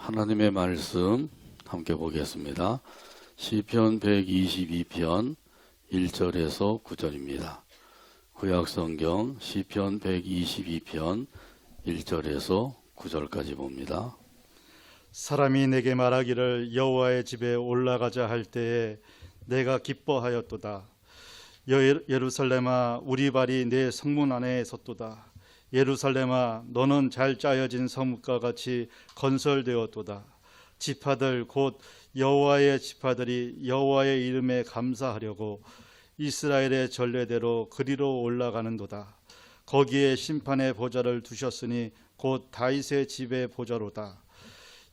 하나님의 말씀 함께 보겠습니다. 시편 122편 1절에서 9절입니다. 구약성경 시편 122편 1절에서 9절까지 봅니다. 사람이 내게 말하기를 여호와의 집에 올라가자 할 때에 내가 기뻐하였도다. 예루살렘아, 우리 발이 내 성문 안에 섰도다. 예루살렘아, 너는 잘 짜여진 성읍과 같이 건설되었도다. 지파들 곧 여호와의 지파들이 여호와의 이름에 감사하려고 이스라엘의 전례대로 그리로 올라가는도다. 거기에 심판의 보좌를 두셨으니 곧 다윗의 집의 보좌로다.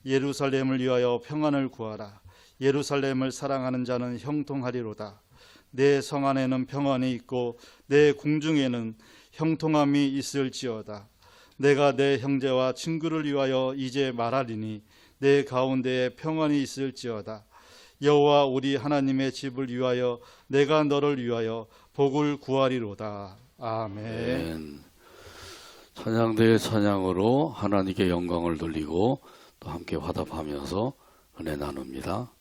예루살렘을 위하여 평안을 구하라. 예루살렘을 사랑하는 자는 형통하리로다. 내 성 안에는 평안이 있고 내 궁중에는 형통함이 있을지어다. 내가 내 형제와 친구를 위하여 이제 말하리니 내 가운데에 평안이 있을지어다. 여호와 우리 하나님의 집을 위하여 내가 너를 위하여 복을 구하리로다. 아멘. 찬양대의 찬양으로 하나님께 영광을 돌리고 또 함께 화답하면서 은혜 나눕니다.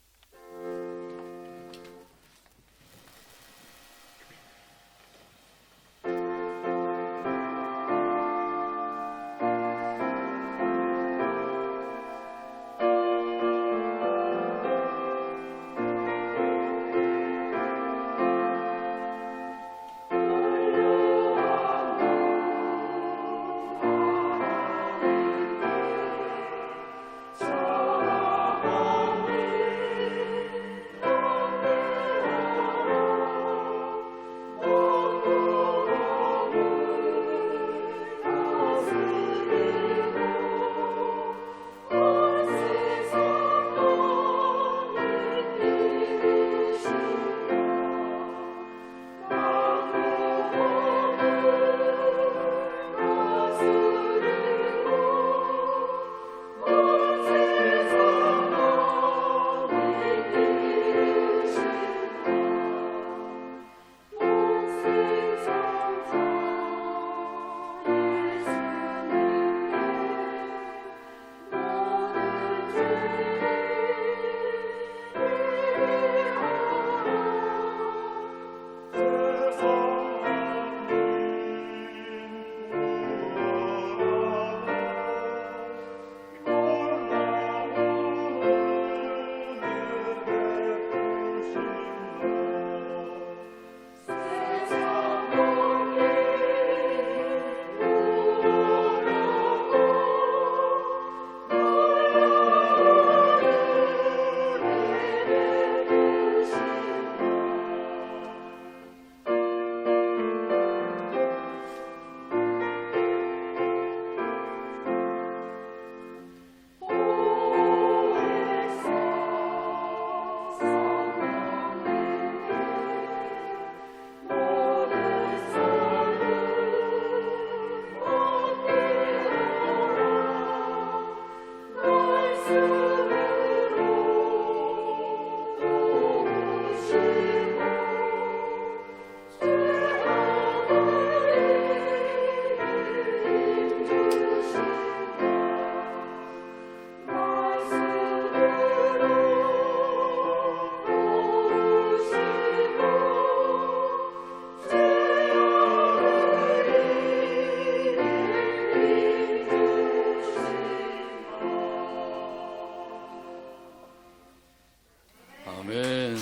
아멘.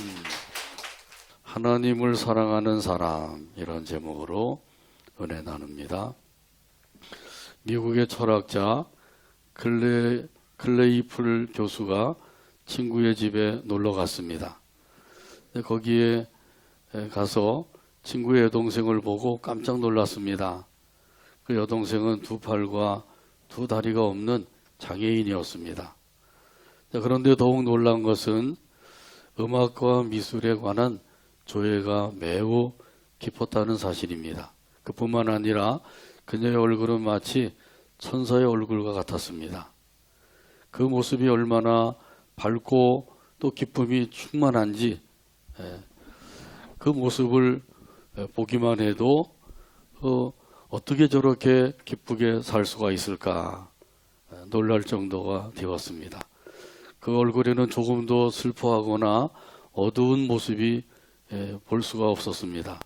하나님을 사랑하는 사람, 이런 제목으로 은혜 나눕니다. 미국의 철학자 클레이풀 교수가 친구의 집에 놀러 갔습니다. 거기에 가서 친구의 여동생을 보고 깜짝 놀랐습니다. 그 여동생은 두 팔과 두 다리가 없는 장애인이었습니다. 그런데 더욱 놀란 것은 음악과 미술에 관한 조예가 매우 깊었다는 사실입니다. 그뿐만 아니라 그녀의 얼굴은 마치 천사의 얼굴과 같았습니다. 그 모습이 얼마나 밝고 또 기쁨이 충만한지 그 모습을 보기만 해도 어떻게 저렇게 기쁘게 살 수가 있을까 놀랄 정도가 되었습니다. 그 얼굴에는 조금도 슬퍼하거나 어두운 모습이 볼 수가 없었습니다.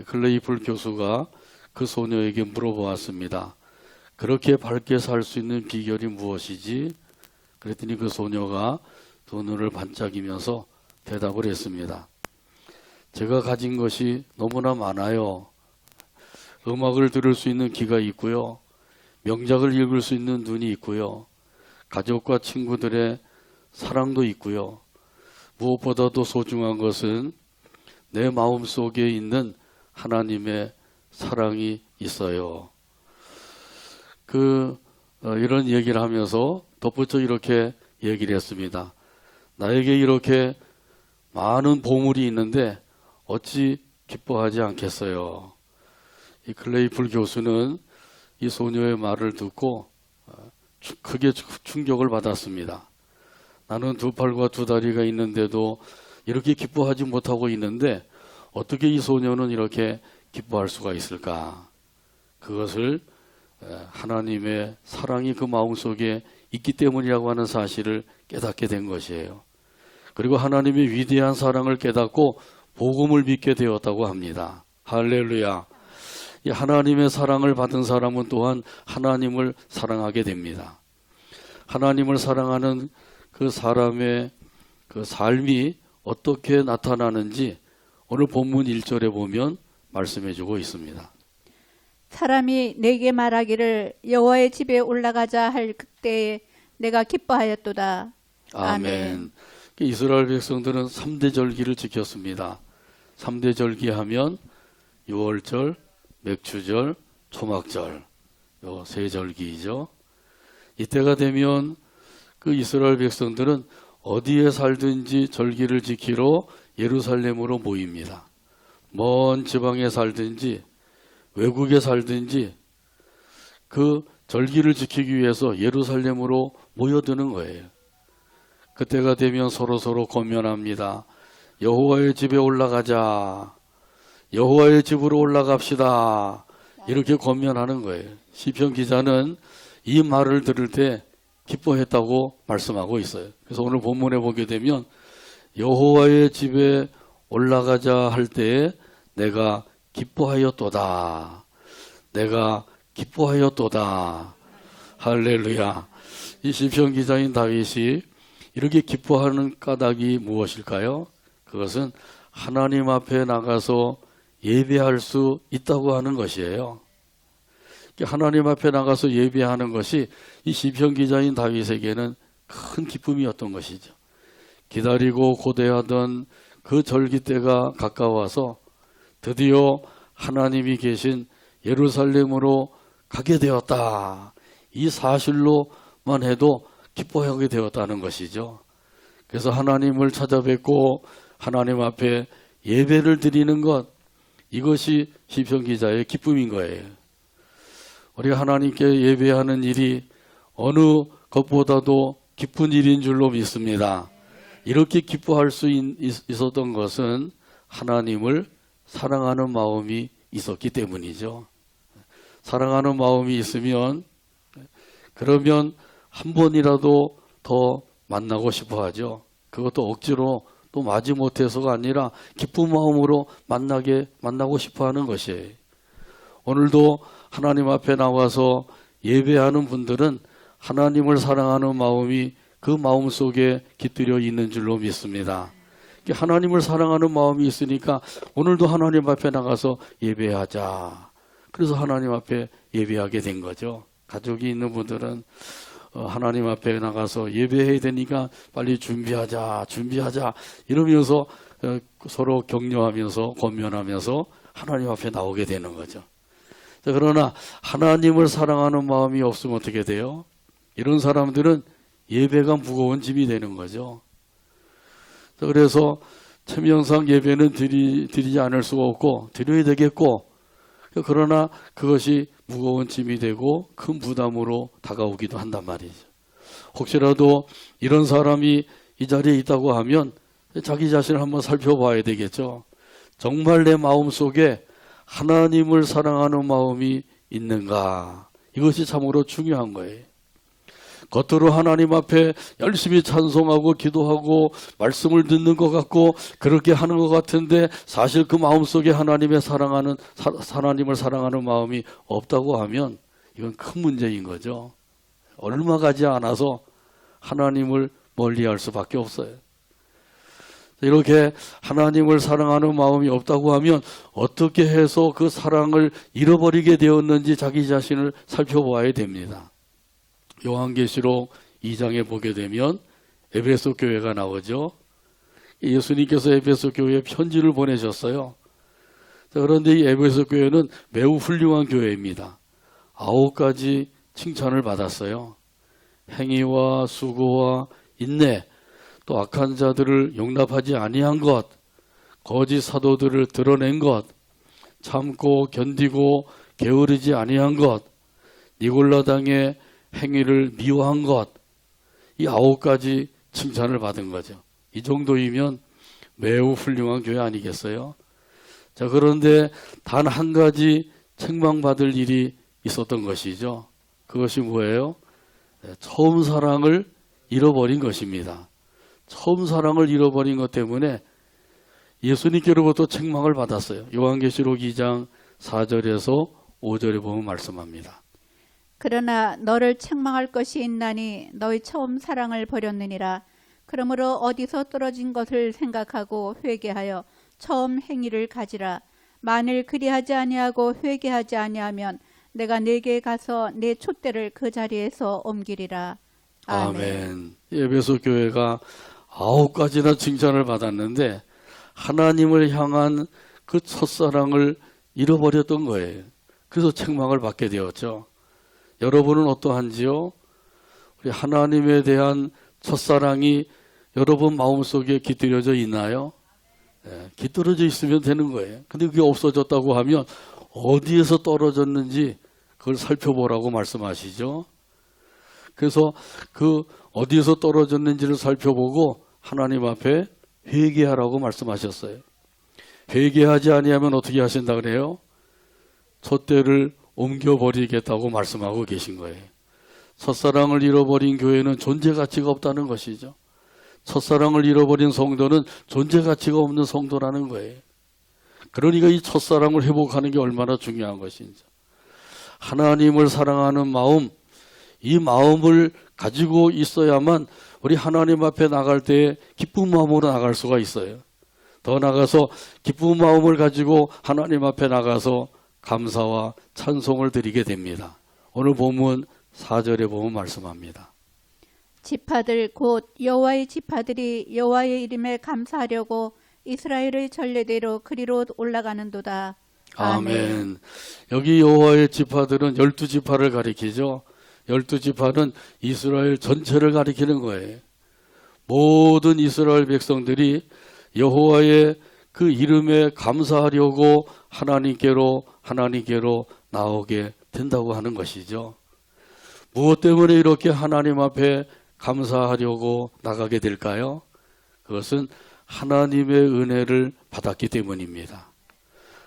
클레이풀 교수가 그 소녀에게 물어보았습니다. 그렇게 밝게 살 수 있는 비결이 무엇이지? 그랬더니 그 소녀가 두 눈을 반짝이면서 대답을 했습니다. 제가 가진 것이 너무나 많아요. 음악을 들을 수 있는 귀가 있고요. 명작을 읽을 수 있는 눈이 있고요. 가족과 친구들의 사랑도 있고요. 무엇보다도 소중한 것은 내 마음속에 있는 하나님의 사랑이 있어요. 이런 얘기를 하면서 덧붙여 이렇게 얘기를 했습니다. 나에게 이렇게 많은 보물이 있는데 어찌 기뻐하지 않겠어요. 이 클레이풀 교수는 이 소녀의 말을 듣고 크게 충격을 받았습니다. 나는 두 팔과 두 다리가 있는데도 이렇게 기뻐하지 못하고 있는데 어떻게 이 소녀는 이렇게 기뻐할 수가 있을까? 그것을 하나님의 사랑이 그 마음속에 있기 때문이라고 하는 사실을 깨닫게 된 것이에요. 그리고 하나님의 위대한 사랑을 깨닫고 복음을 믿게 되었다고 합니다. 할렐루야. 이 하나님의 사랑을 받은 사람은 또한 하나님을 사랑하게 됩니다. 하나님을 사랑하는 그 사람의 그 삶이 어떻게 나타나는지 오늘 본문 1절에 보면 말씀해주고 있습니다. 사람이 내게 말하기를 여호와의 집에 올라가자 할 그때에 내가 기뻐하였도다. 아멘. 이스라엘 백성들은 3대 절기를 지켰습니다. 3대 절기 하면 유월절, 맥추절, 초막절, 요 세 절기이죠. 이때가 되면 그 이스라엘 백성들은 어디에 살든지 절기를 지키러 예루살렘으로 모입니다. 먼 지방에 살든지 외국에 살든지 그 절기를 지키기 위해서 예루살렘으로 모여드는 거예요. 그때가 되면 서로 권면합니다. 여호와의 집에 올라가자. 여호와의 집으로 올라갑시다. 이렇게 권면하는 거예요. 시편 기자는 이 말을 들을 때 기뻐했다고 말씀하고 있어요. 그래서 오늘 본문에 보게 되면 여호와의 집에 올라가자 할 때에 내가 기뻐하였도다. 내가 기뻐하였도다. 할렐루야. 이 시편 기자인 다윗이 이렇게 기뻐하는 까닭이 무엇일까요? 그것은 하나님 앞에 나가서 예배할 수 있다고 하는 것이에요. 하나님 앞에 나가서 예배하는 것이 이 시편 기자인 다윗에게는 큰 기쁨이었던 것이죠. 기다리고 고대하던 그 절기 때가 가까워서 드디어 하나님이 계신 예루살렘으로 가게 되었다. 이 사실로만 해도 기뻐하게 되었다는 것이죠. 그래서 하나님을 찾아뵙고 하나님 앞에 예배를 드리는 것, 이것이 시편 기자의 기쁨인 거예요. 우리가 하나님께 예배하는 일이 어느 것보다도 기쁜 일인 줄로 믿습니다. 이렇게 기뻐할 수 있었던 것은 하나님을 사랑하는 마음이 있었기 때문이죠. 사랑하는 마음이 있으면 그러면 한 번이라도 더 만나고 싶어 하죠. 그것도 억지로 또 마지못해서가 아니라 기쁜 마음으로 만나고 싶어 하는 것이에요. 오늘도 하나님 앞에 나와서 예배하는 분들은 하나님을 사랑하는 마음이 그 마음 속에 깃들여 있는 줄로 믿습니다. 하나님을 사랑하는 마음이 있으니까 오늘도 하나님 앞에 나가서 예배하자. 그래서 하나님 앞에 예배하게 된 거죠. 가족이 있는 분들은 하나님 앞에 나가서 예배해야 되니까 빨리 준비하자 이러면서 서로 격려하면서 권면하면서 하나님 앞에 나오게 되는 거죠. 그러나 하나님을 사랑하는 마음이 없으면 어떻게 돼요? 이런 사람들은 예배가 무거운 짐이 되는 거죠. 그래서 체면상 예배는 드리지 않을 수가 없고 드려야 되겠고, 그러나 그것이 무거운 짐이 되고 큰 부담으로 다가오기도 한단 말이죠. 혹시라도 이런 사람이 이 자리에 있다고 하면 자기 자신을 한번 살펴봐야 되겠죠. 정말 내 마음속에 하나님을 사랑하는 마음이 있는가? 이것이 참으로 중요한 거예요. 겉으로 하나님 앞에 열심히 찬송하고 기도하고 말씀을 듣는 것 같고 그렇게 하는 것 같은데 사실 그 마음속에 하나님을 사랑하는 마음이 없다고 하면 이건 큰 문제인 거죠. 얼마 가지 않아서 하나님을 멀리할 수밖에 없어요. 이렇게 하나님을 사랑하는 마음이 없다고 하면 어떻게 해서 그 사랑을 잃어버리게 되었는지 자기 자신을 살펴보아야 됩니다. 요한계시록 2장에 보게 되면 에베소 교회가 나오죠. 예수님께서 에베소 교회에 편지를 보내셨어요. 그런데 이 에베소 교회는 매우 훌륭한 교회입니다. 9가지 칭찬을 받았어요. 행위와 수고와 인내, 또 악한 자들을 용납하지 아니한 것, 거짓 사도들을 드러낸 것, 참고 견디고 게으르지 아니한 것, 니골라당의 행위를 미워한 것, 이 9가지 칭찬을 받은 거죠. 이 정도이면 매우 훌륭한 교회 아니겠어요? 자, 그런데 단 한 가지 책망받을 일이 있었던 것이죠. 그것이 뭐예요? 처음 사랑을 잃어버린 것입니다. 처음 사랑을 잃어버린 것 때문에 예수님께로부터 책망을 받았어요. 요한계시록 2장 4절에서 5절에 보면 말씀합니다. 그러나 너를 책망할 것이 있나니 너희 처음 사랑을 버렸느니라. 그러므로 어디서 떨어진 것을 생각하고 회개하여 처음 행위를 가지라. 만일 그리하지 아니하고 회개하지 아니하면 내가 네게 가서 내 촛대를 그 자리에서 옮기리라. 아멘. 에베소 교회가 9가지나 칭찬을 받았는데 하나님을 향한 그 첫사랑을 잃어버렸던 거예요. 그래서 책망을 받게 되었죠. 여러분은 어떠한지요? 우리 하나님에 대한 첫사랑이 여러분 마음속에 깃들여져 있나요? 네, 깃들어져 있으면 되는 거예요. 근데 그게 없어졌다고 하면 어디에서 떨어졌는지 그걸 살펴보라고 말씀하시죠. 그래서 그 어디에서 떨어졌는지를 살펴보고 하나님 앞에 회개하라고 말씀하셨어요. 회개하지 아니하면 어떻게 하신다 그래요? 촛대를 옮겨버리겠다고 말씀하고 계신 거예요. 첫사랑을 잃어버린 교회는 존재 가치가 없다는 것이죠. 첫사랑을 잃어버린 성도는 존재 가치가 없는 성도라는 거예요. 그러니까 이 첫사랑을 회복하는 게 얼마나 중요한 것인지. 하나님을 사랑하는 마음, 이 마음을 가지고 있어야만 우리 하나님 앞에 나갈 때 기쁜 마음으로 나갈 수가 있어요. 더 나가서 기쁜 마음을 가지고 하나님 앞에 나가서 감사와 찬송을 드리게 됩니다. 오늘 본문 4절에 보면 말씀합니다. 지파들 곧 여호와의 지파들이 여호와의 이름에 감사하려고 이스라엘의 전례대로 그리로 올라가는도다. 아멘. 여기 여호와의 지파들은 12지파를 가리키죠. 12지파는 이스라엘 전체를 가리키는 거예요. 모든 이스라엘 백성들이 여호와의 그 이름에 감사하려고 하나님께로 나오게 된다고 하는 것이죠. 무엇 때문에 이렇게 하나님 앞에 감사하려고 나가게 될까요? 그것은 하나님의 은혜를 받았기 때문입니다.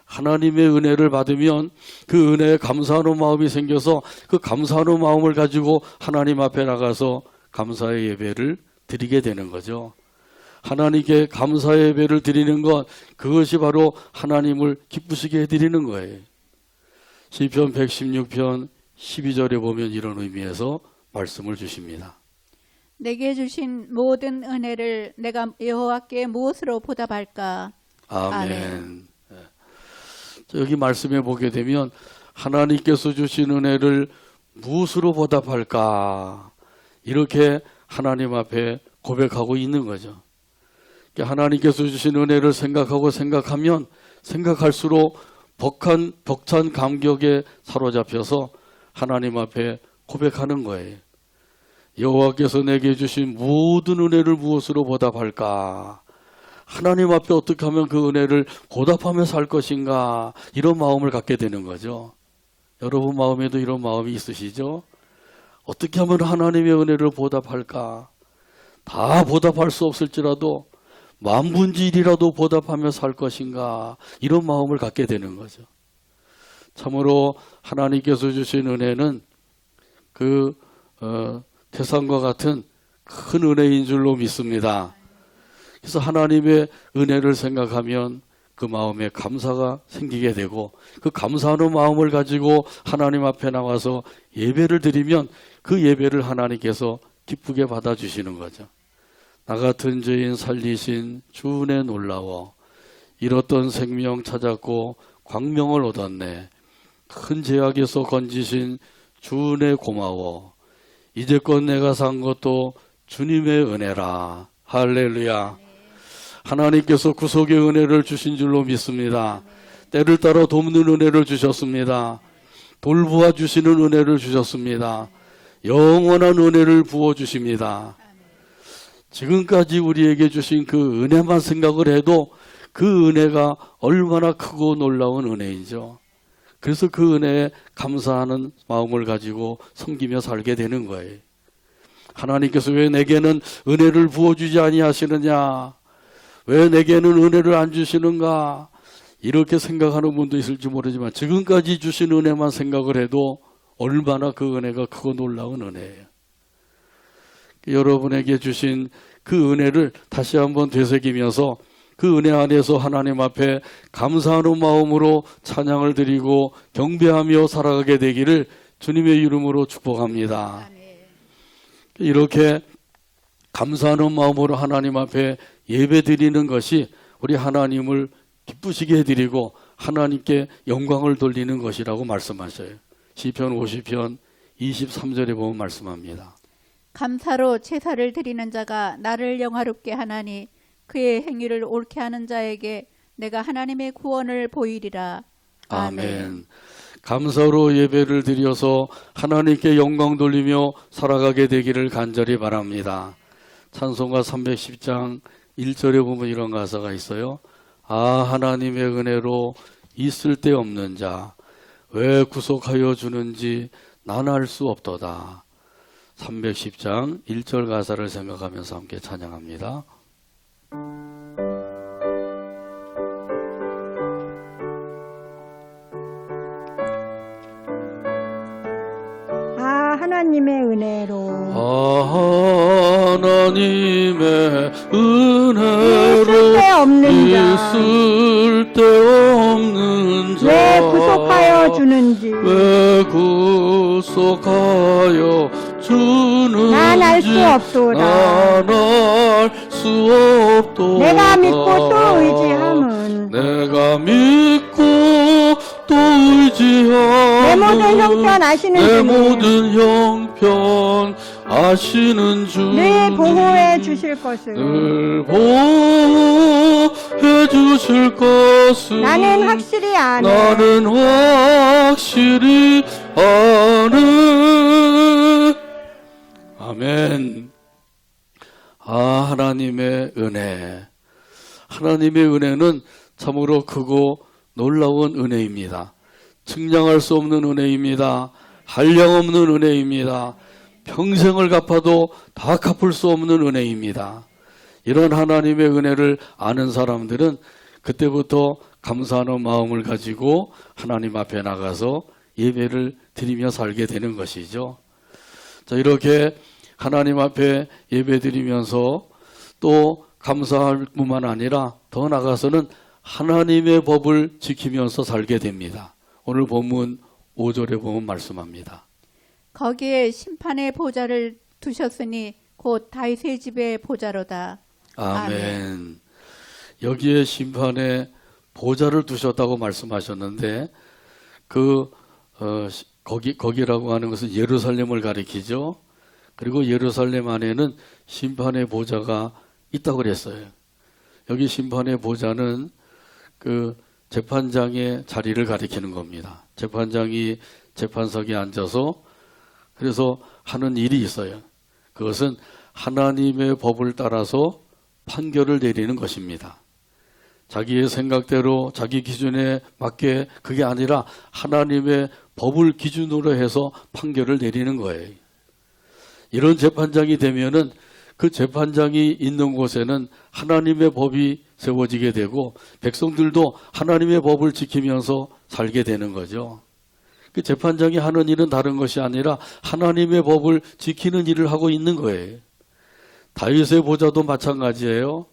하나님의 은혜를 받으면 그 은혜에 감사하는 마음이 생겨서 그 감사하는 마음을 가지고 하나님 앞에 나가서 감사의 예배를 드리게 되는 거죠. 하나님께 감사의 예배를 드리는 것, 그것이 바로 하나님을 기쁘시게 해드리는 거예요. 시편 116편 12절에 보면 이런 의미에서 말씀을 주십니다. 내게 주신 모든 은혜를 내가 여호와께 무엇으로 보답할까? 아멘. 여기 말씀해 보게 되면 하나님께서 주신 은혜를 무엇으로 보답할까? 이렇게 하나님 앞에 고백하고 있는 거죠. 하나님께서 주신 은혜를 생각하면 생각할수록 벅찬 감격에 사로잡혀서 하나님 앞에 고백하는 거예요. 여호와께서 내게 주신 모든 은혜를 무엇으로 보답할까? 하나님 앞에 어떻게 하면 그 은혜를 보답하며 살 것인가? 이런 마음을 갖게 되는 거죠. 여러분 마음에도 이런 마음이 있으시죠? 어떻게 하면 하나님의 은혜를 보답할까? 다 보답할 수 없을지라도 만분의 1이라도 보답하며 살 것인가? 이런 마음을 갖게 되는 거죠. 참으로 하나님께서 주신 은혜는 태산과 같은 큰 은혜인 줄로 믿습니다. 그래서 하나님의 은혜를 생각하면 그 마음에 감사가 생기게 되고 그 감사하는 마음을 가지고 하나님 앞에 나와서 예배를 드리면 그 예배를 하나님께서 기쁘게 받아주시는 거죠. 나 같은 죄인 살리신 주 은혜 놀라워 잃었던 생명 찾았고 광명을 얻었네. 큰 죄악에서 건지신 주 은혜 고마워. 이제껏 내가 산 것도 주님의 은혜라. 할렐루야. 하나님께서 구속의 은혜를 주신 줄로 믿습니다. 때를 따라 돕는 은혜를 주셨습니다. 돌보아 주시는 은혜를 주셨습니다. 영원한 은혜를 부어주십니다. 지금까지 우리에게 주신 그 은혜만 생각을 해도 그 은혜가 얼마나 크고 놀라운 은혜이죠. 그래서 그 은혜에 감사하는 마음을 가지고 섬기며 살게 되는 거예요. 하나님께서 왜 내게는 은혜를 부어주지 아니하시느냐? 왜 내게는 은혜를 안 주시는가? 이렇게 생각하는 분도 있을지 모르지만 지금까지 주신 은혜만 생각을 해도 얼마나 그 은혜가 크고 놀라운 은혜예요. 여러분에게 주신 그 은혜를 다시 한번 되새기면서 그 은혜 안에서 하나님 앞에 감사하는 마음으로 찬양을 드리고 경배하며 살아가게 되기를 주님의 이름으로 축복합니다. 이렇게 감사하는 마음으로 하나님 앞에 예배 드리는 것이 우리 하나님을 기쁘시게 해드리고 하나님께 영광을 돌리는 것이라고 말씀하셔요. 시편 50편 23절에 보면 말씀합니다. 감사로 제사를 드리는 자가 나를 영화롭게 하나니 그의 행위를 옳게 하는 자에게 내가 하나님의 구원을 보이리라. 아멘. 감사로 예배를 드려서 하나님께 영광 돌리며 살아가게 되기를 간절히 바랍니다. 찬송가 310장 1절에 보면 이런 가사가 있어요. 아, 하나님의 은혜로 있을 데 없는 자 왜 구속하여 주는지 난 알 수 없도다. 310장 1절 가사를 생각하면서 함께 찬양합니다. 하나님의 은혜로 하나님의 은혜로 있을 데 있을 데 없는 없는 자 자 왜 구속하여 주는지 왜 구속하여 주는지 난 알 수 없도다. 난 알 수 없도다. 내가 믿고 또 의지함은 내가 믿고 또 의지함은 내 모든 형편 아시는 내 주님 모든 형편 아시는 주님 늘 보호해 주실 것을 늘 보호해 주실 것을 나는 확실히 아네. 나는 확실히 아네. 아멘. 아, 하나님의 은혜. 하나님의 은혜는 참으로 크고 놀라운 은혜입니다. 측량할 수 없는 은혜입니다. 한량없는 은혜입니다. 평생을 갚아도 다 갚을 수 없는 은혜입니다. 이런 하나님의 은혜를 아는 사람들은 그때부터 감사하는 마음을 가지고 하나님 앞에 나가서 예배를 드리며 살게 되는 것이죠. 자, 이렇게 하나님 앞에 예배 드리면서 또 감사할 뿐만 아니라 더 나아가서는 하나님의 법을 지키면서 살게 됩니다. 오늘 본문 5절에 보면 말씀합니다. 거기에 심판의 보좌를 두셨으니 곧 다윗의 집의 보좌로다. 아멘. 여기에 심판의 보좌를 두셨다고 말씀하셨는데 거기라고 하는 것은 예루살렘을 가리키죠. 그리고 예루살렘 안에는 심판의 보좌가 있다고 그랬어요. 여기 심판의 보좌는 그 재판장의 자리를 가리키는 겁니다. 재판장이 재판석에 앉아서 그래서 하는 일이 있어요. 그것은 하나님의 법을 따라서 판결을 내리는 것입니다. 자기의 생각대로 자기 기준에 맞게 그게 아니라 하나님의 법을 기준으로 해서 판결을 내리는 거예요. 이런 재판장이 되면은 그 재판장이 있는 곳에는 하나님의 법이 세워지게 되고 백성들도 하나님의 법을 지키면서 살게 되는 거죠. 그 재판장이 하는 일은 다른 것이 아니라 하나님의 법을 지키는 일을 하고 있는 거예요. 다윗의 보좌도 마찬가지예요.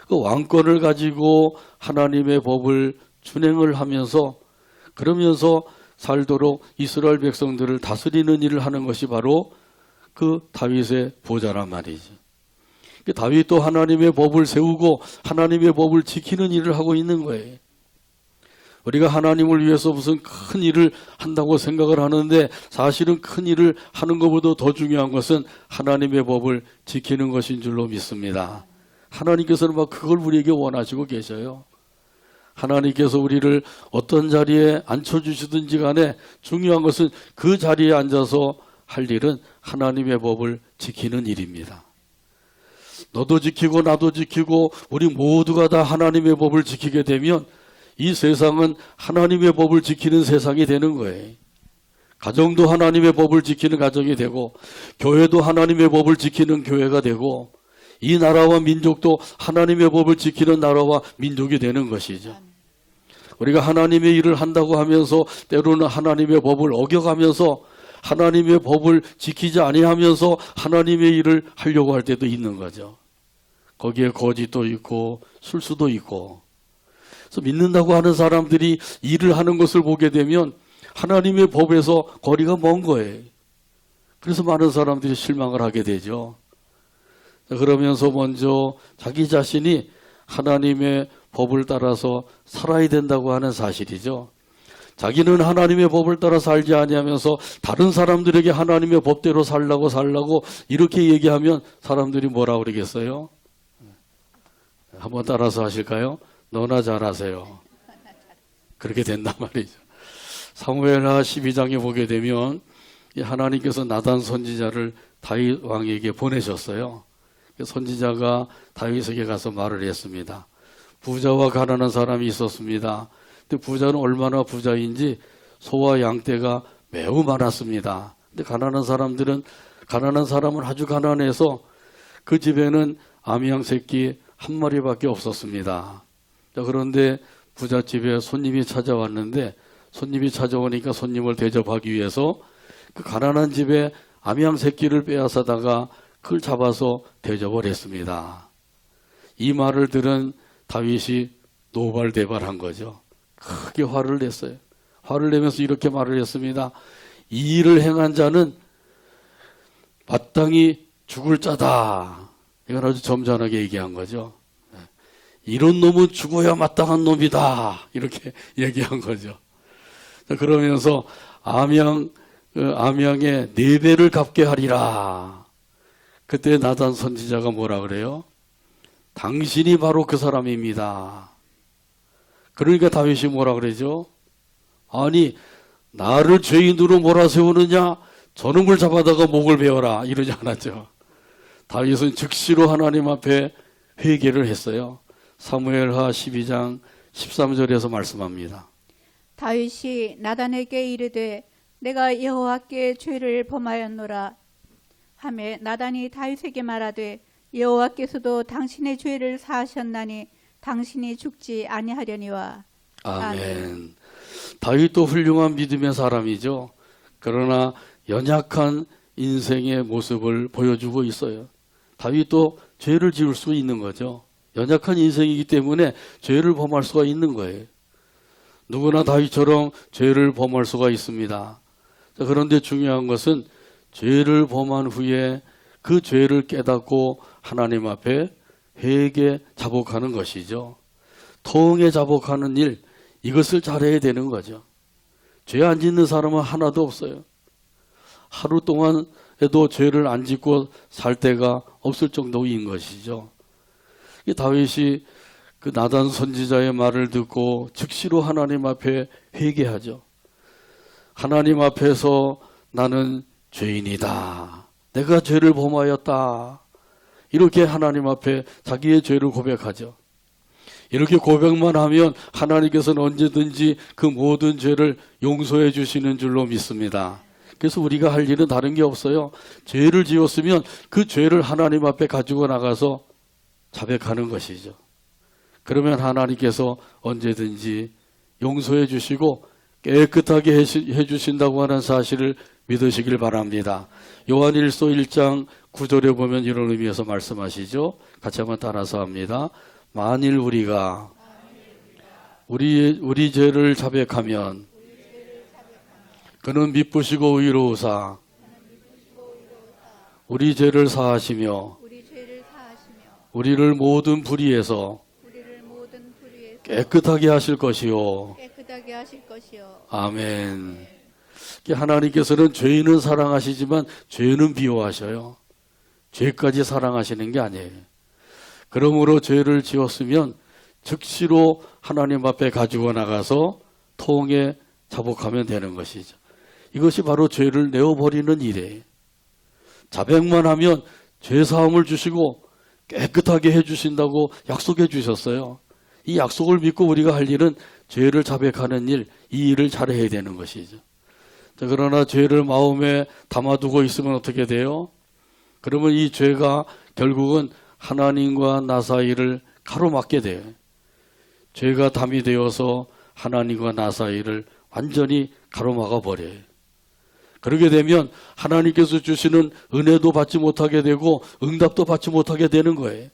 그 왕권을 가지고 하나님의 법을 준행을 하면서 그러면서 살도록 이스라엘 백성들을 다스리는 일을 하는 것이 바로 그 다윗의 보좌란 말이죠. 그 다윗도 하나님의 법을 세우고 하나님의 법을 지키는 일을 하고 있는 거예요. 우리가 하나님을 위해서 무슨 큰 일을 한다고 생각을 하는데 사실은 큰 일을 하는 것보다 더 중요한 것은 하나님의 법을 지키는 것인 줄로 믿습니다. 하나님께서는 막 그걸 우리에게 원하시고 계셔요. 하나님께서 우리를 어떤 자리에 앉혀주시든지 간에 중요한 것은 그 자리에 앉아서 할 일은 하나님의 법을 지키는 일입니다. 너도 지키고 나도 지키고 우리 모두가 다 하나님의 법을 지키게 되면 이 세상은 하나님의 법을 지키는 세상이 되는 거예요. 가정도 하나님의 법을 지키는 가정이 되고 교회도 하나님의 법을 지키는 교회가 되고 이 나라와 민족도 하나님의 법을 지키는 나라와 민족이 되는 것이죠. 우리가 하나님의 일을 한다고 하면서 때로는 하나님의 법을 어겨가면서 하나님의 법을 지키지 아니하면서 하나님의 일을 하려고 할 때도 있는 거죠. 거기에 거짓도 있고 술수도 있고. 그래서 믿는다고 하는 사람들이 일을 하는 것을 보게 되면 하나님의 법에서 거리가 먼 거예요. 그래서 많은 사람들이 실망을 하게 되죠. 그러면서 먼저 자기 자신이 하나님의 법을 따라서 살아야 된다고 하는 사실이죠. 자기는 하나님의 법을 따라 살지 아니하면서 다른 사람들에게 하나님의 법대로 살라고 이렇게 얘기하면 사람들이 뭐라 그러겠어요? 한번 따라서 하실까요? 너나 잘하세요. 그렇게 된단 말이죠. 사무엘하 12장에 보게 되면 하나님께서 나단 선지자를 다윗 왕에게 보내셨어요. 선지자가 다윗에게 가서 말을 했습니다. 부자와 가난한 사람이 있었습니다. 근데 부자는 얼마나 부자인지 소와 양떼가 매우 많았습니다. 근데 가난한 사람은 아주 가난해서 그 집에는 아미양 새끼 한 마리밖에 없었습니다. 그런데 부잣집에 손님이 찾아왔는데 손님이 찾아오니까 손님을 대접하기 위해서 그 가난한 집에 아미양 새끼를 빼앗아다가 그걸 잡아서 대접을 했습니다. 이 말을 들은 다윗이 노발대발한 거죠. 크게 화를 냈어요. 화를 내면서 이렇게 말을 했습니다. 이 일을 행한 자는 마땅히 죽을 자다. 이건 아주 점잖하게 얘기한 거죠. 이런 놈은 죽어야 마땅한 놈이다. 이렇게 얘기한 거죠. 그러면서 암양의 4배를 갚게 하리라. 그때 나단 선지자가 뭐라 그래요? 당신이 바로 그 사람입니다. 그러니까 다윗이 뭐라 그러죠? 아니 나를 죄인으로 몰아세우느냐? 저놈을 잡아다가 목을 베어라. 이러지 않았죠. 다윗은 즉시로 하나님 앞에 회개를 했어요. 사무엘하 12장 13절에서 말씀합니다. 다윗이 나단에게 이르되 내가 여호와께 죄를 범하였노라 하매 나단이 다윗에게 말하되 여호와께서도 당신의 죄를 사하셨나니 당신이 죽지 아니하려니와. 아멘. 다윗도 훌륭한 믿음의 사람이죠. 그러나 연약한 인생의 모습을 보여주고 있어요. 다윗도 죄를 지을 수 있는 거죠. 연약한 인생이기 때문에 죄를 범할 수가 있는 거예요. 누구나 다윗처럼 죄를 범할 수가 있습니다. 그런데 중요한 것은 죄를 범한 후에 그 죄를 깨닫고 하나님 앞에 회개 자복하는 것이죠. 통에 자복하는 일, 이것을 잘해야 되는 거죠. 죄 안 짓는 사람은 하나도 없어요. 하루 동안에도 죄를 안 짓고 살 때가 없을 정도인 것이죠. 다윗이 그 나단 선지자의 말을 듣고 즉시로 하나님 앞에 회개하죠. 하나님 앞에서 나는 죄인이다. 내가 죄를 범하였다. 이렇게 하나님 앞에 자기의 죄를 고백하죠. 이렇게 고백만 하면 하나님께서는 언제든지 그 모든 죄를 용서해 주시는 줄로 믿습니다. 그래서 우리가 할 일은 다른 게 없어요. 죄를 지었으면 그 죄를 하나님 앞에 가지고 나가서 자백하는 것이죠. 그러면 하나님께서 언제든지 용서해 주시고 깨끗하게 해주신다고 하는 사실을 믿으시길 바랍니다. 요한일서 1장 9절에 보면 이런 의미에서 말씀하시죠. 같이 한번 따라서 합니다. 만일 우리가 우리 죄를 자백하면 그는 미쁘시고 의로우사 우리 죄를 사하시며 우리 죄를 사하시며 우리를 모든 불의에서 우리를 모든 불의에서 깨끗하게 하실 것이요. 깨끗하게 하실 것이요. 아멘. 하나님께서는 죄인은 사랑하시지만 죄는 미워하셔요. 죄까지 사랑하시는 게 아니에요. 그러므로 죄를 지었으면 즉시로 하나님 앞에 가지고 나가서 통에 자복하면 되는 것이죠. 이것이 바로 죄를 내어버리는 일이에요. 자백만 하면 죄 사함을 주시고 깨끗하게 해주신다고 약속해 주셨어요. 이 약속을 믿고 우리가 할 일은 죄를 자백하는 일, 이 일을 잘해야 되는 것이죠. 자, 그러나 죄를 마음에 담아두고 있으면 어떻게 돼요? 그러면 이 죄가 결국은 하나님과 나 사이를 가로막게 돼요. 죄가 담이 되어서 하나님과 나 사이를 완전히 가로막아 버려요. 그러게 되면 하나님께서 주시는 은혜도 받지 못하게 되고 응답도 받지 못하게 되는 거예요.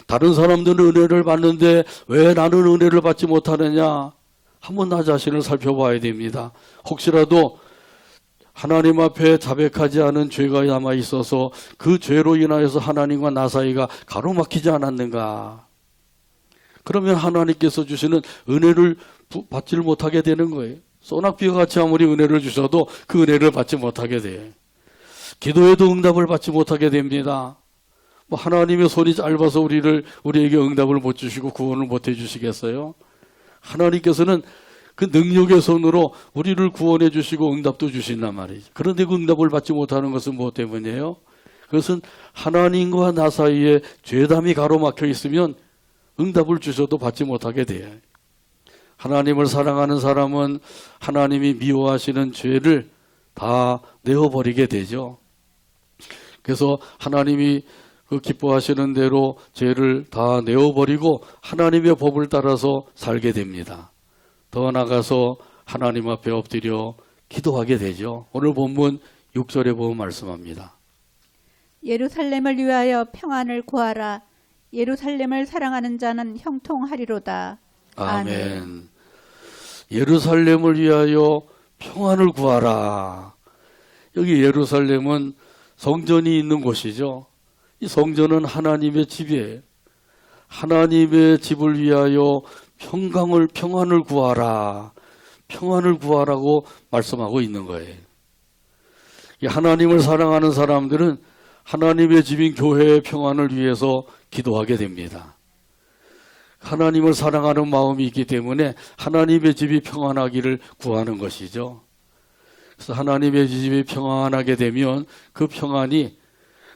다른 사람들은 은혜를 받는데 왜 나는 은혜를 받지 못하느냐? 한번 나 자신을 살펴봐야 됩니다. 혹시라도 하나님 앞에 자백하지 않은 죄가 남아 있어서 그 죄로 인하여서 하나님과 나 사이가 가로막히지 않았는가? 그러면 하나님께서 주시는 은혜를 받지를 못하게 되는 거예요. 소낙비와 같이 아무리 은혜를 주셔도 그 은혜를 받지 못하게 돼요. 기도에도 응답을 받지 못하게 됩니다. 하나님의 손이 짧아서 우리에게 응답을 못 주시고 구원을 못 해주시겠어요? 하나님께서는 그 능력의 손으로 우리를 구원해 주시고 응답도 주신단 말이죠. 그런데 그 응답을 받지 못하는 것은 무엇 때문이에요? 그것은 하나님과 나 사이에 죄담이 가로막혀 있으면 응답을 주셔도 받지 못하게 돼요. 하나님을 사랑하는 사람은 하나님이 미워하시는 죄를 다 내어버리게 되죠. 그래서 하나님이 그 기뻐하시는 대로 죄를 다 내어버리고 하나님의 법을 따라서 살게 됩니다. 더 나아가서 하나님 앞에 엎드려 기도하게 되죠. 오늘 본문 6절에 보면 말씀합니다. 예루살렘을 위하여 평안을 구하라. 예루살렘을 사랑하는 자는 형통하리로다. 아멘. 예루살렘을 위하여 평안을 구하라. 여기 예루살렘은 성전이 있는 곳이죠. 이 성전은 하나님의 집이에요. 하나님의 집을 위하여 평안을 구하라. 평안을 구하라고 말씀하고 있는 거예요. 이 하나님을 사랑하는 사람들은 하나님의 집인 교회의 평안을 위해서 기도하게 됩니다. 하나님을 사랑하는 마음이 있기 때문에 하나님의 집이 평안하기를 구하는 것이죠. 그래서 하나님의 집이 평안하게 되면 그 평안이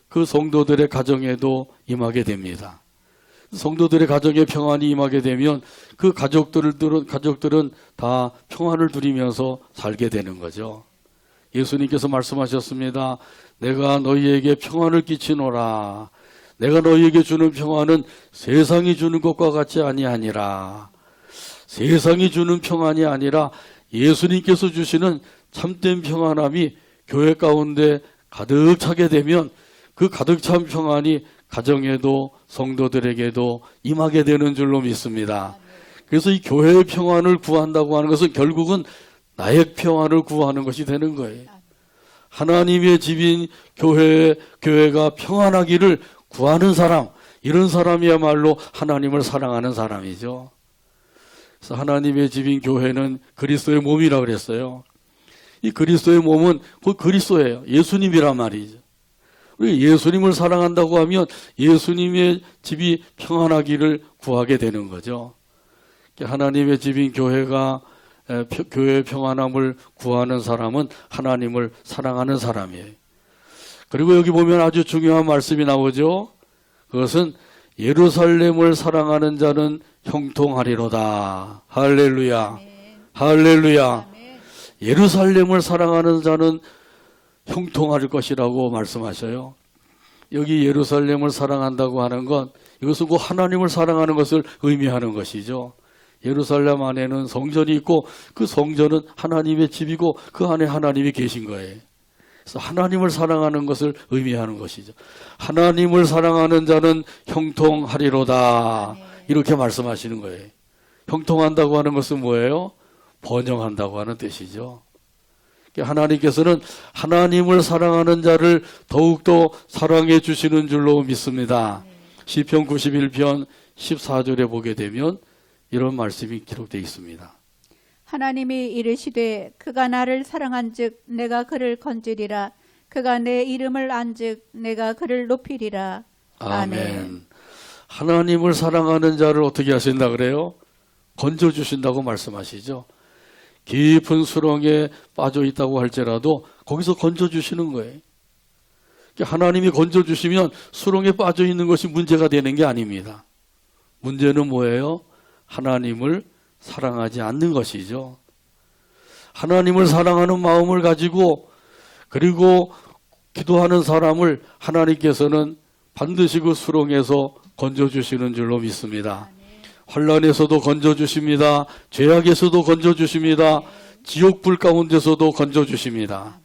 그 성도들의 가정에도 임하게 됩니다. 성도들의 가정에 평안이 임하게 되면 그 가족들은 다 평안을 누리면서 살게 되는 거죠. 예수님께서 말씀하셨습니다. 내가 너희에게 평안을 끼치노라. 내가 너희에게 주는 평안은 세상이 주는 것과 같이 아니하니라. 세상이 주는 평안이 아니라 예수님께서 주시는 참된 평안함이 교회 가운데 가득 차게 되면 그 가득 찬 평안이 가정에도 성도들에게도 임하게 되는 줄로 믿습니다. 그래서 이 교회의 평안을 구한다고 하는 것은 결국은 나의 평안을 구하는 것이 되는 거예요. 하나님의 집인 교회가 평안하기를 구하는 사람, 이런 사람이야말로 하나님을 사랑하는 사람이죠. 그래서 하나님의 집인 교회는 그리스도의 몸이라고 그랬어요. 이 그리스도의 몸은 곧 그리스도예요. 예수님이란 말이죠. 우리 예수님을 사랑한다고 하면 예수님의 집이 평안하기를 구하게 되는 거죠. 하나님의 집인 교회의 평안함을 구하는 사람은 하나님을 사랑하는 사람이에요. 그리고 여기 보면 아주 중요한 말씀이 나오죠. 그것은 예루살렘을 사랑하는 자는 형통하리로다. 할렐루야. 할렐루야. 예루살렘을 사랑하는 자는 형통할 것이라고 말씀하셔요. 여기 예루살렘을 사랑한다고 하는 건 이것은 곧 하나님을 사랑하는 것을 의미하는 것이죠. 예루살렘 안에는 성전이 있고 그 성전은 하나님의 집이고 그 안에 하나님이 계신 거예요. 그래서 하나님을 사랑하는 것을 의미하는 것이죠. 하나님을 사랑하는 자는 형통하리로다. 이렇게 말씀하시는 거예요. 형통한다고 하는 것은 뭐예요? 번영한다고 하는 뜻이죠. 하나님께서는 하나님을 사랑하는 자를 더욱더 사랑해 주시는 줄로 믿습니다. 시편 91편 14절에 보게 되면 이런 말씀이 기록되어 있습니다. 하나님이 이르시되 그가 나를 사랑한즉 내가 그를 건지리라. 그가 내 이름을 안즉 내가 그를 높이리라. 아멘. 하나님을 사랑하는 자를 어떻게 하신다 그래요? 건져주신다고 말씀하시죠. 깊은 수렁에 빠져 있다고 할지라도 거기서 건져주시는 거예요. 하나님이 건져주시면 수렁에 빠져 있는 것이 문제가 되는 게 아닙니다. 문제는 뭐예요? 하나님을 사랑하지 않는 것이죠. 하나님을 사랑하는 마음을 가지고 그리고 기도하는 사람을 하나님께서는 반드시 그 수렁에서 건져주시는 줄로 믿습니다. 환난에서도 건져주십니다. 죄악에서도 건져주십니다. 지옥불 가운데서도 건져주십니다.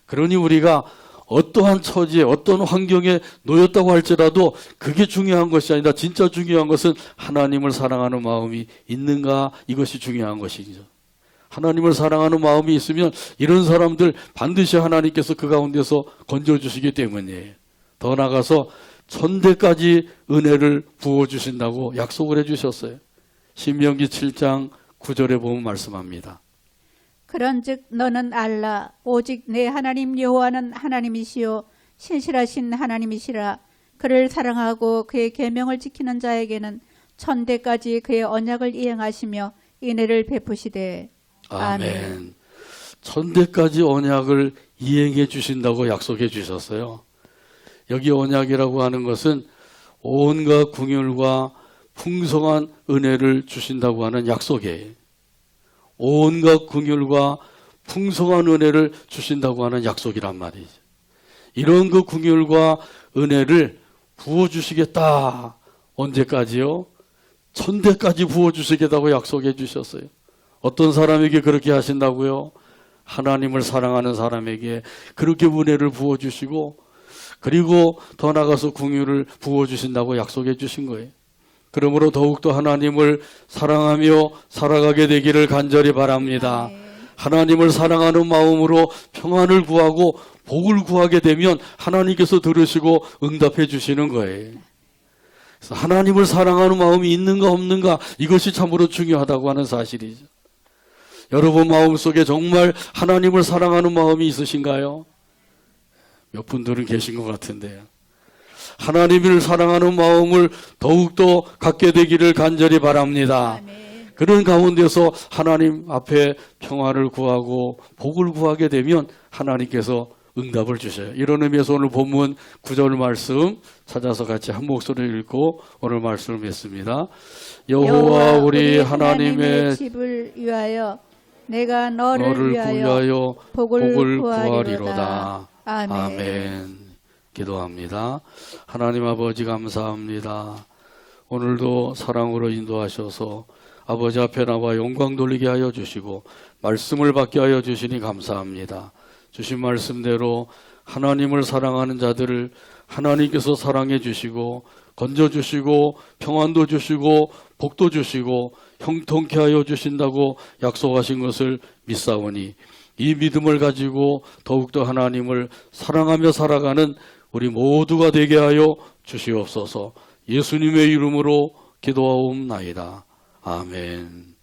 그러니 우리가 어떠한 처지에 어떤 환경에 놓였다고 할지라도 그게 중요한 것이 아니라 진짜 중요한 것은 하나님을 사랑하는 마음이 있는가, 이것이 중요한 것이죠. 하나님을 사랑하는 마음이 있으면 이런 사람들 반드시 하나님께서 그 가운데서 건져주시기 때문이에요. 더 나아가서 천대까지 은혜를 부어주신다고 약속을 해주셨어요. 신명기 7장 9절에 보면 말씀합니다. 그런즉 너는 알라 오직 내 하나님 여호와는 하나님이시요 신실하신 하나님이시라. 그를 사랑하고 그의 계명을 지키는 자에게는 천대까지 그의 언약을 이행하시며 인애를 베푸시되. 아멘. 천대까지 언약을 이행해 주신다고 약속해 주셨어요. 여기 언약이라고 하는 것은 온갖 긍휼과 풍성한 은혜를 주신다고 하는 약속이에요. 온갖 긍휼과 풍성한 은혜를 주신다고 하는 약속이란 말이죠. 이런 그 긍휼과 은혜를 부어주시겠다. 언제까지요? 천대까지 부어주시겠다고 약속해 주셨어요. 어떤 사람에게 그렇게 하신다고요? 하나님을 사랑하는 사람에게 그렇게 은혜를 부어주시고 그리고 더 나아가서 긍휼을 부어주신다고 약속해 주신 거예요. 그러므로 더욱더 하나님을 사랑하며 살아가게 되기를 간절히 바랍니다. 하나님을 사랑하는 마음으로 평안을 구하고 복을 구하게 되면 하나님께서 들으시고 응답해 주시는 거예요. 그래서 하나님을 사랑하는 마음이 있는가 없는가 이것이 참으로 중요하다고 하는 사실이죠. 여러분 마음속에 정말 하나님을 사랑하는 마음이 있으신가요? 몇 분들은 계신 것 같은데요. 하나님을 사랑하는 마음을 더욱더 갖게 되기를 간절히 바랍니다. 그런 가운데서 하나님 앞에 평화를 구하고 복을 구하게 되면 하나님께서 응답을 주셔요. 이런 의미에서 오늘 본문 9절 말씀 찾아서 같이 한 목소리를 읽고 오늘 말씀을 맺습니다. 여호와 우리 하나님의 집을 위하여 내가 너를 너를 위하여 구하여 복을 구하리로다. 구하리로다. 아멘. 아멘. 기도합니다. 하나님 아버지 감사합니다. 오늘도 사랑으로 인도하셔서 아버지 앞에 나와 영광 돌리게 하여 주시고 말씀을 받게 하여 주시니 감사합니다. 주신 말씀대로 하나님을 사랑하는 자들을 하나님께서 사랑해 주시고 건져주시고 평안도 주시고 복도 주시고 형통케 하여 주신다고 약속하신 것을 믿사오니 이 믿음을 가지고 더욱더 하나님을 사랑하며 살아가는 우리 모두가 되게 하여 주시옵소서. 예수님의 이름으로 기도하옵나이다. 아멘.